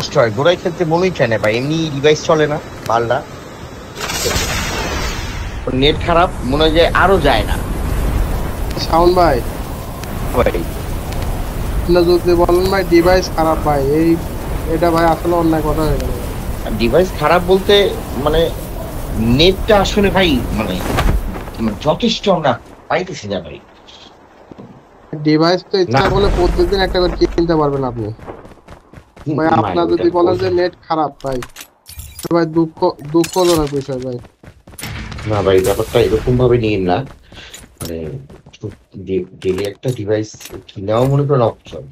কষ্ট হয়, গোড়ায় খেলতে মনেই চায় না ভাই, এমনি ডিভাইস চলে না পাল্লা, নেট খারাপ মনে হয় যায় আরো যায় না শাওন ভাই ভাই। আপনি যদি বলেন ভাই ডিভাইস খারাপ ভাই, এটা ভাই আসলে অন্যায় কথা হয়ে গেল। ডিভাইস খারাপ বলতে মানে নেটটা আসলে ভাই মানে যথেষ্ট আমরা পাইতেছি না ভাই। ডিভাইস তো ইচ্ছা না করলে প্রতিদিন একটা করে কিনতে পারবেন আপনি ভাই। আপনার যদি বলেন যে নেট খারাপ ভাই, ভাই দুঃখজনক বিষয় ভাই। না ভাই, ব্যাপারটা এরকম ভাবে নিন না, মানে ডেলি একটা ডিভাইস কিনাও মনে করেন অপশন,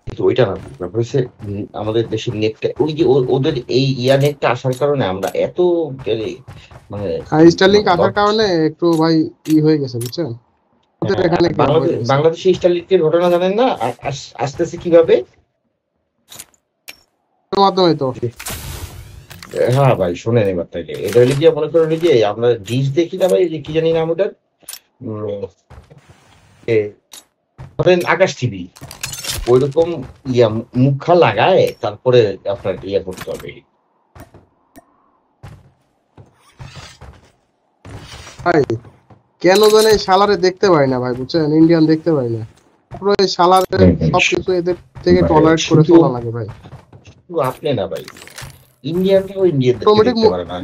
কিন্তু ওইটা না। ব্যাপার হচ্ছে আমাদের দেশের নেটটা ওই যে ওদের এই নেটটা আসার কারণে আমরা এত মানে স্টারলিংক আসার কারণে একটু ভাই হয়ে গেছে বুঝছেন, আমাদের এখানে বাংলাদেশে স্টারলিংকের ঘটনা জানেন না আসতেছে কিভাবে মাধ্যমে তো। হ্যাঁ ভাই শোনেন এবার থেকে, এটা হলে গিয়ে মনে করেন যে আমরা ডিশ দেখি না ভাই, কি জানি নাম ওটার, ধরেন আকাশ টিভি, ওইরকম মুখা লাগায় তারপরে আপনার করতে হবে। ভাই কেন জানি শালারে দেখতে পাই না ভাই বুঝছেন, ইন্ডিয়ান দেখতে পাই না, পুরো শালারে সবকিছু এদের থেকে টলারেট করে চলা লাগে ভাই। আপনি না ভাই, ইন্ডিয়ানকেও ইন্ডিয়ান দেখতে পারে না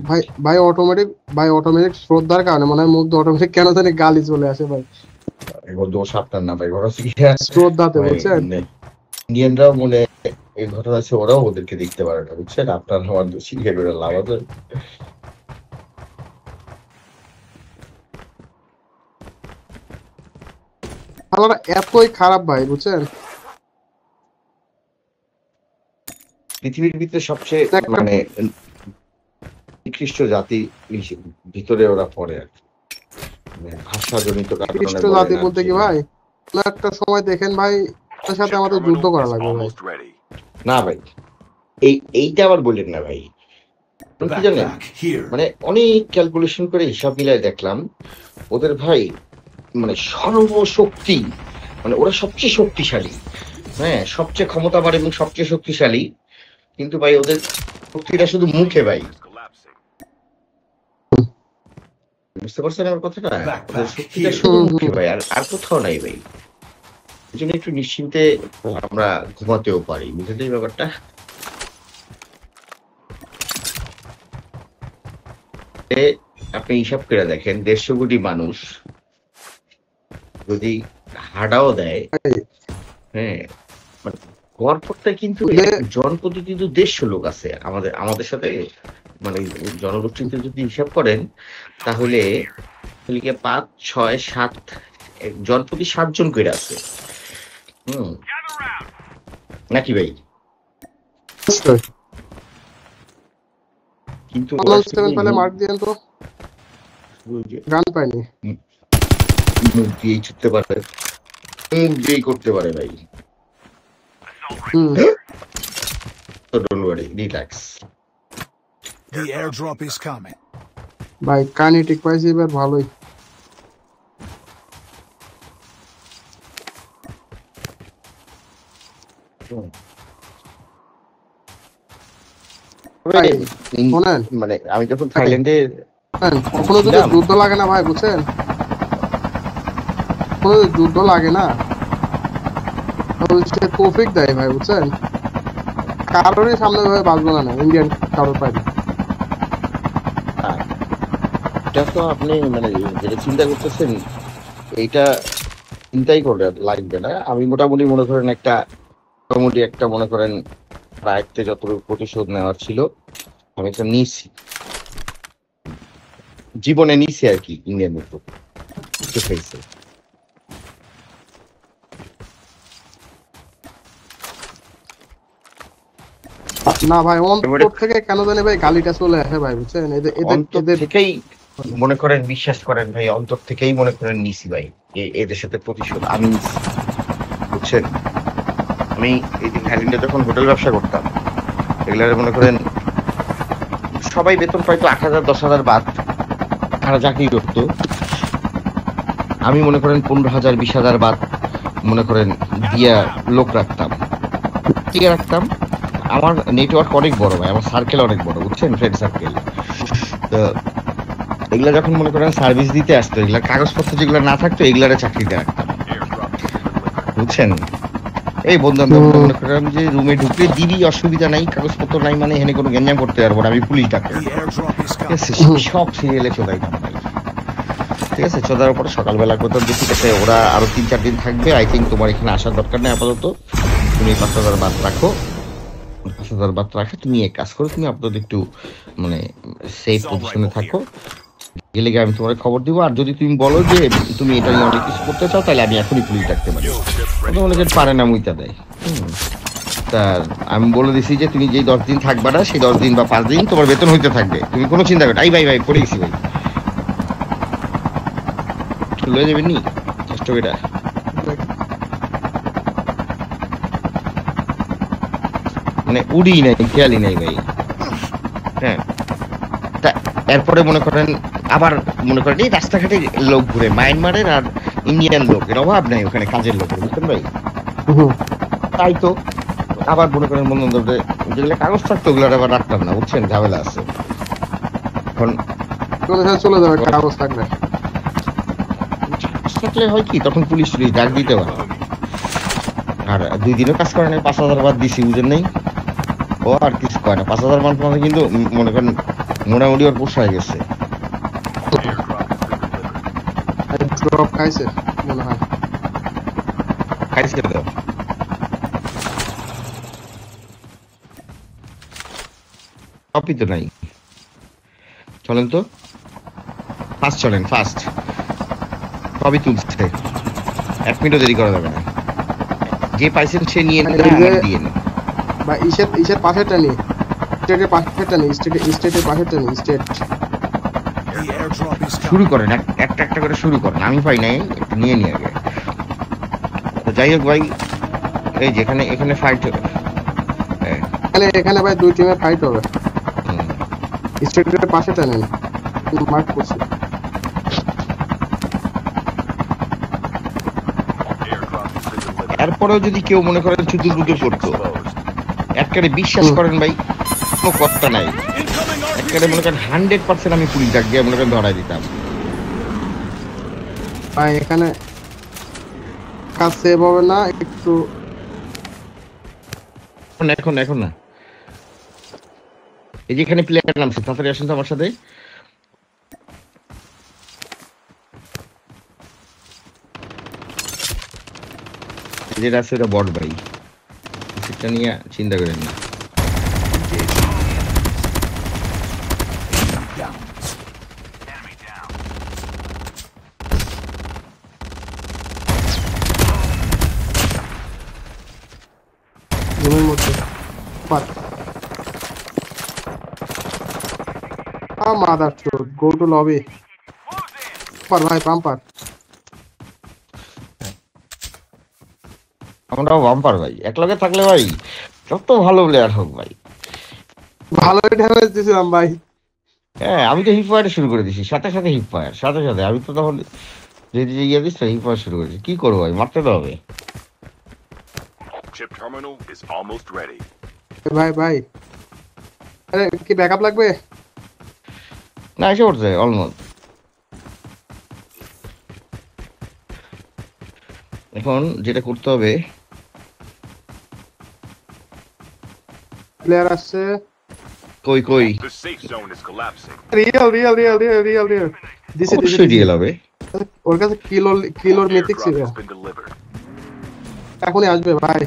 ভাই অটোমেটিক শ্রদ্ধার কারণে মনে হয় মুখ অটোমেটিক কেন জানি গালি চলে আসে ভাই। দোষ আপনার না ভাই, শ্রদ্ধাতে বুঝছেন, ইন্ডিয়ানরাও মনে এই ঘটনা আছে, ওরাও ওদেরকে দেখতে পারে না বুঝছেন, আপনার আমার দোষী করে লাভ আছে। শালারা এতই খারাপ ভাই বুঝছেন। পৃথিবীর ভিতরে সবচেয়ে মানে নিকৃষ্ট জাতি ভিতরে ওরা পড়ে আর কি, ভাষাজনিত কারণে। নিকৃষ্ট জাতি বলতে কি ভাই, একটা সময় দেখেন ভাই তার সাথে আমাদের যুদ্ধ করা লাগবে ভাই। না ভাই এইটা আবার বললেন না ভাই, কি জানেন মানে অনেক ক্যালকুলেশন করে হিসাব মিলায় দেখলাম ওদের ভাই মানে সর্বশক্তি, মানে ওরা সবচেয়ে শক্তিশালী, হ্যাঁ সবচেয়ে ক্ষমতাবান এবং সবচেয়ে শক্তিশালী, কিন্তু ভাই ওদের শক্তিটা শুধু মুখে ভাই, বুঝতে পারছেন আমার কথাটা, ওদের শক্তিটা শুধু মুখে ভাই, আর কোথাও নাই ভাই। এই জন্য একটু নিশ্চিন্তে আমরা ঘুমাতেও পারি, বুঝলেন এই ব্যাপারটা। আপনি হিসাব করে দেখেন 150 কোটি মানুষ যদি হাঁটাও দেয়, হ্যাঁ মানে গড়পড়টা কিন্তু জনপ্রতি কিন্তু 150 লোক আছে আমাদের সাথে, মানে জনগোষ্ঠীতে যদি হিসাব করেন তাহলে 5, 6, 7 জনপ্রতি 7 জন করে আছে, নাকি ভাই? কিন্তু মার্ক দিয়েন তো, গান পাইনি, মুখ দিয়েই ছুটতে পারে, মুখ দিয়েই করতে পারে ভাই। So don't worry, relax. The airdrop is coming. ভাই কাইনেটিক পাইছি এবার ভালোই। মানে আমি যখন থাইল্যান্ডে কখনো যদি যুদ্ধ লাগে না ভাই বুঝছেন, কোনো যুদ্ধ লাগে না তৌফিক দেয় ভাই বুঝছেন, কারোরই সামনে ভাবে বাঁচবো না ইন্ডিয়ান কারোর পাইনি। এটা তো আপনি মানে যেটা চিন্তা করতেছেন এইটা চিন্তাই করে লাগবে না। আমি মোটামুটি মনে করেন একটা মনে করেন রায়তে যতটুকু প্রতিশোধ নেওয়ার ছিল আমি তো নিয়েছি, জীবনে নিয়েছি আর কি, ইন্ডিয়ান মতো হয়েছে। না ভাই অন্তর থেকে কেন জানি ভাই গালিটা চলে আসে ভাই বুঝছেন, এদের থেকেই মনে করেন, বিশ্বাস করেন ভাই, অন্তর থেকেই মনে করেন নিছি ভাই এদের সাথে প্রতিশোধ আমি নিছি বুঝছেন। আমি এই দিন থাইল্যান্ডে যখন হোটেল ব্যবসা করতাম, এগুলার মনে করেন সবাই বেতন পাইতো 8,000 10,000 বাদ, তারা চাকরি করতো, আমি মনে করেন 15,000 20,000 বাদ, মনে করেন দিয়া লোক রাখতাম, ঠিক রাখতাম। আমার নেটওয়ার্ক অনেক বড় ভাই, আমার সার্কেল অনেক বড়, বুঝছেন, ফ্রেন্ড সার্কেল। তো এগুলা যখন মনে করেন সার্ভিস দিতে আসতো, এগুলা কাগজপত্র যেগুলো না থাকতো এগুলারে চাকরিতে রাখতাম, বুঝছেন। এই বন্ধু বান্ধব মনে করেন যে রুমে ঢুকলে দিবি, অসুবিধা নাই, কাগজপত্র নাই মানে এখানে কোনো গ্যাঞ্জাম করতে পারবো না, আমি police doctor, The airdrop is ঠিক আছে। coming. সব সিরিয়ালে চোদাইতাম ভাই, ঠিক আছে। চোদার পরে সকালবেলা করতাম যে ঠিক আছে ওরা আরো 3-4 দিন থাকবে, আই থিঙ্ক তোমার এখানে আসার দরকার নেই আপাতত, তুমি 5,000 বাদ রাখো, 5,000 বাদ রাখো, তুমি এক কাজ করো, তুমি আপাতত একটু মানে সেফ পজিশনে থাকো, গেলে গিয়ে আমি তোমার খবর দিব। আর যদি তুমি বলো যে তুমি এটা নিয়ে অনেক কিছু করতে চাও, তাহলে আমি এখনই পুলিশ ডাকতে পারি। অনেকে পারে না, মুইতা দেয়। তা আমি বলে দিছি যে তুমি যেই 10 দিন থাকবা না, সেই 10 দিন বা 5 দিন তোমার বেতন হইতে থাকবে, তুমি কোনো চিন্তা করো। ভাই ভাই পড়ে গেছি ভাই, লয়ে যাবেন নি চেষ্টা করে, মানে উড়ি নাই, খেয়ালই নাই ভাই। হ্যাঁ, তা এরপরে মনে করেন আবার মনে করেন এই রাস্তাঘাটে লোক ঘুরে, মায়ানমারের আর ইন্ডিয়ান লোকের অভাব নাই ওখানে, কাজের লোকের, বুঝছেন ভাই। তাই তো আবার মনে করেন বন্ধু বান্ধবদের যেগুলো কাগজ থাকতো ওগুলো আবার রাখতাম না, বুঝছেন, ঝামেলা আছে। এখন চলে যাবে কাগজ থাকলে, থাকলে হয় কি তখন পুলিশ টুলিশ ডাক দিতে পারে। আর 2 দিনও কাজ করে নাই, 5,000 বাদ দিছি, বুঝেন নাই। ও আর কিছু কয় না, 5,000 বাদ মানে কিন্তু মনে করেন মোটামুটি ওর পোষায় গেছে। ড্রপ খাইছে মনে হয়, খাইছে তো। কপি তো নাই, চলেন তো ফাস্ট, চলেন ফাস্ট, সবই তুলছে, 1 মিনিটও দেরি করা যাবে না। যে পাইছেন সে নিয়ে নেন, দিয়ে নেন। বা ইসের পাশেরটা নেই, স্টেটের পাশেরটা নেই, স্টেটের পাশেরটা নেই, স্টেট। The airdrop is শুরু coming. করেন, একটা একটা করে শুরু করেন, আমি পাই নাই, একটু নিয়ে নিয়ে আগে। তো যাই হোক ভাই, এই যেখানে এখানে ফাইট হবে, এখানে ভাই 2 টিমের ফাইট হবে, স্টেটের পাশেরটা নেই, মার্ক করছি। এরপরেও যদি কেউ মনে করেন চুদুর বুদুর করতো, একবারে বিশ্বাস করেন ভাই কোনো কথা নাই, একবারে মনে করেন 100% আমি পুলিশ ডাক দিয়ে মনে করেন ধরাই দিতাম। ভাই এখানে কাজ সেভ হবে না একটু, এখন না, এই যে এখানে প্লেয়ার নামছে, তাড়াতাড়ি আসেন তো আমার সাথে। যেটা আছে ওটা বট ভাই, সেটা নিয়ে চিন্তা করেন না। রুমের মধ্যে মাদার চোদ, গো টু লবি, ভাই পাম্পার। আমরাও বাম্পার ভাই, একলগে থাকলে ভাই যত ভালো প্লেয়ার হোক ভাই, ভালো ড্যামেজ দিছিলাম ভাই। হ্যাঁ আমি তো হিপ ফায়ার শুরু করে দিছি, সাথে সাথে হিপ ফায়ার, সাথে সাথে আমি তো তখন যে ইয়ে দিচ্ছি হিপ ফায়ার শুরু করেছি, কি করবো ভাই, মারতে তো হবে। Chip terminal is almost ready. ভাই আরে কি ব্যাকআপ লাগবে? না এসে পড়ছে অলমোস্ট। এখন যেটা করতে হবে, প্লেয়ার আসছে, কই The safe zone is collapsing. Real দিছে অবশ্যই ডিএল হবে। ওর কাছে কিলোর মিথিক ছিল, Airdrop has been delivered. এখনই আসবে ভাই,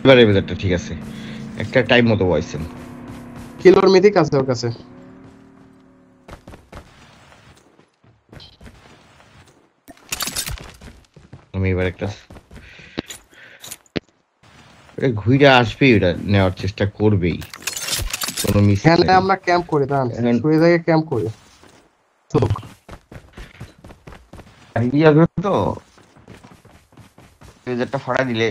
এবারে বেজারটা ঠিক আছে, একটা টাইম মতো বয়সেন। কিলোর মিথিক আছে ওর কাছে। আমি এবার একটা ঘুরে আসবেই, ওটা নেওয়ার চেষ্টা করবেই, কোনো মিস এখানে আমরা ক্যাম্প করি, দাঁড়ান শুয়ে থেকে ক্যাম্প করি তো যেটা ফাড়া দিলে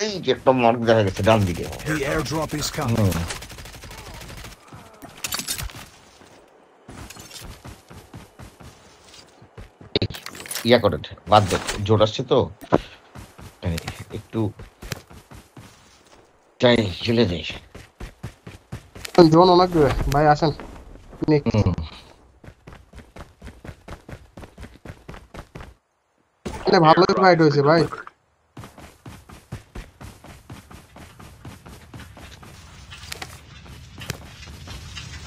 এই যে একটা মার্ক দেখা গেছে ডান দিকে। The airdrop is coming. ইয়া করেন, বাদ দেন, জোর আসছে তো একটু যাই, চলে যাই। জোন অনেক দূরে ভাই, আসেন। ভালোই Airdrop ফাইট has হয়েছে been ভাই। delivered.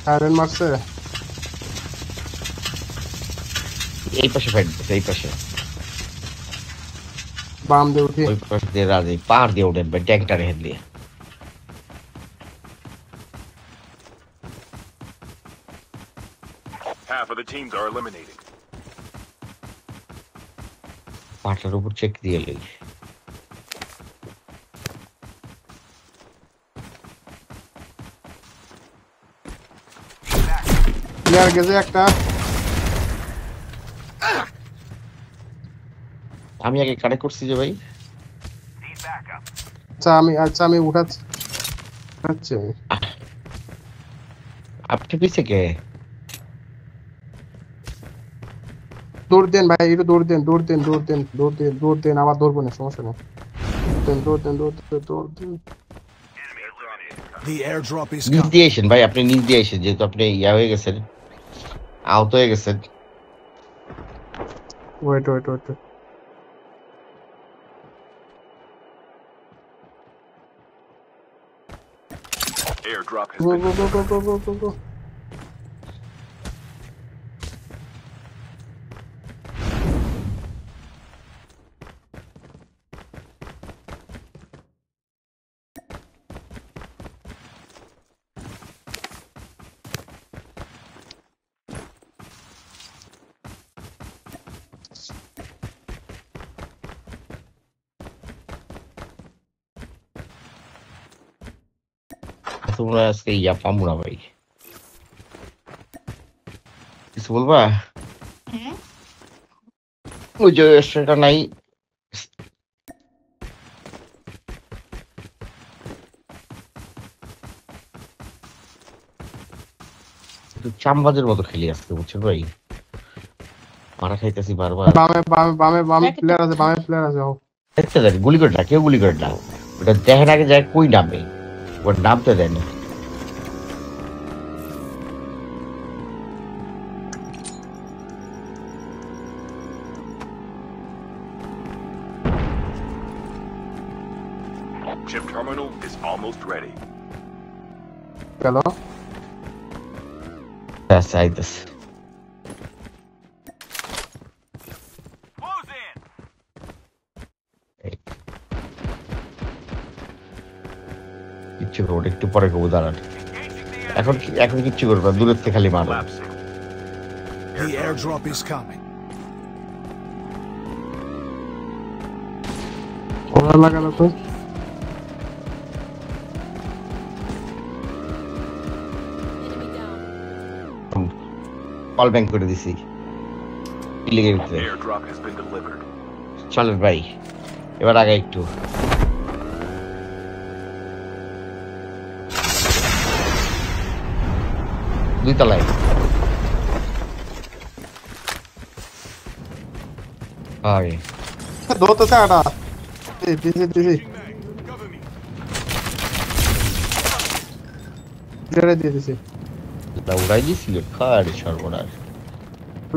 সাইরেন মারছে। এই পাশে ফাইট দিচ্ছে, এই পাশে। বাম দিয়ে উঠি। ওই পাশ দিয়ে রাজি পাহাড় দিয়ে ওঠেন ভাই, ট্যাঙ্কটার হেড দিয়ে। Half of the teams are eliminated. পাহাড়টার উপর চেক দিয়ে লই। প্লেয়ার গেছে একটা। আমি আগে কানেক্ট করছি যে ভাই। আচ্ছা আমি উঠাচ্ছি। আচ্ছা আপনি পিছে কে? দৌড় দেন ভাই, একটু দৌড় দেন, দৌড় দেন, দৌড় দেন, দৌড় দেন, দৌড় দেন, আবার দৌড়বো না, সমস্যা নেই। দৌড় দেন, দৌড় দেন, দৌড় দেন। The airdrop is নিচ coming. দিয়ে আসেন ভাই, আপনি নিচ দিয়ে আসেন, যেহেতু আপনি ইয়া হয়ে গেছেন, আহত হয়ে গেছেন। Wait wait wait. Airdrop has go been go go delivered. Go go go go. তোমরা আজকে ইয়া পাবো না ভাই, কিছু বলবা? ওই যে রেস্টুরেন্টটা নাই, একটু চামবাজের মতো খেলি আসতে, বুঝছেন ভাই? মারা খাইতেছি বারবার। বামে বামে বামে বামে প্লেয়ার আছে, বামে প্লেয়ার আছে। দেখতে দেন, গুলি করে না, কেউ গুলি করে না। ওটা দেখেন আগে যায় কই নামে, ওর নামতে দেয় না। Chip terminal is almost ready. গেল। ব্যাস আইতেছে। কিচ্ছু করবো, একটু পরে করবো, দাঁড়ান। এখন কিচ্ছু করবো না, দূরের থেকে খালি মারো। Collapsing. The airdrop is coming. ওরা লাগালো তো। কল ব্যাংক করে দিছি। লেগে গেছে। Airdrop has been delivered. চলেন ভাই, এবার আগে একটু। দুই তলায়। আগে ধরতেছে আটা। দিছি দিছি। জেরে দিয়ে দিছি। উড়াই দিছিল, খাড়ি সর্বনাশ।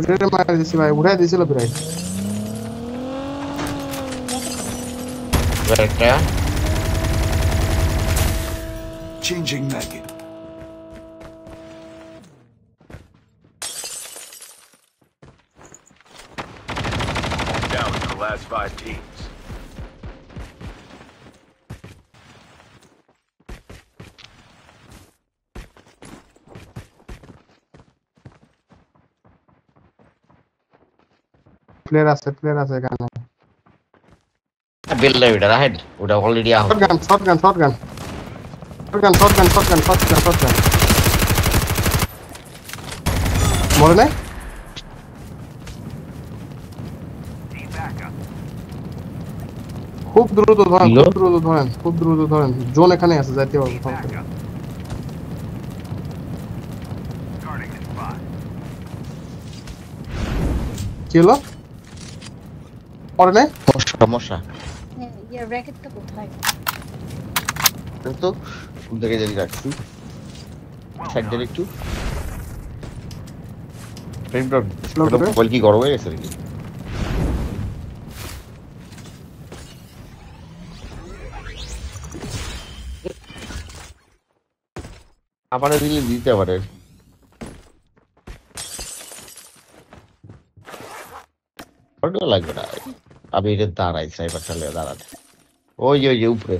জেরে মারা দিছি ভাই, উড়াই দিছিল প্রায়। এবার একটা Changing maggot. Down to the last 5 teams. Player আছে এখানে। বেল নাই, ওটা রাহেন, ওটা অলরেডি আহত। শটগান। মরে নাই? খুব দ্রুত ধরেন, জোন এখানে আছে, যাইতে পারবো। কি হলো? মরে নাই? মশা হ্যাঁ ইয়ার র‍্যাকেটটা কোথায়? তো কোন জায়গায় জানি রাখছি সাইড দিয়ে একটু ফ্রেমটা মোবাইল কি গরম হয়ে গেছে নাকি আমারে দিতে পারে ওটা লাগবে না আমি এটা দাঁড়াই সাইবার চালে দাঁড়াতে ওই যে উপরে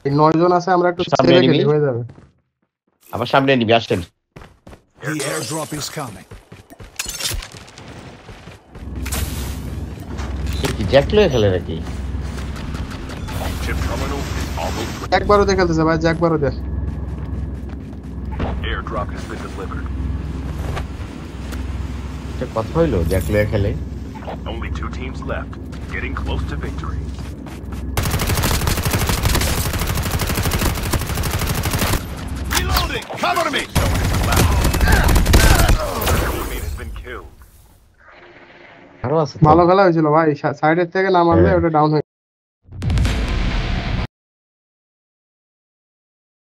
এই 9 জন আছে আমরা একটু সামনে ছেড়ে নিবি? গেলে হয়ে যাবে। আমার সামনে নিবি আসেন The airdrop is coming. কি জ্যাকলে খেলে নাকি Chip terminal is almost ready. একবারও দেখাতেছে ভাই, একবারও দেখ। Airdrop has been delivered. এটা কথা হইলো জ্যাকলে খেলে Only 2 teams left. Getting close to victory. Reloading! Cover me! Enemy has been killed. আরো আছে তো। ভালো খেলা হয়েছিল ভাই, সাইডের থেকে না মারলে ওটা ডাউন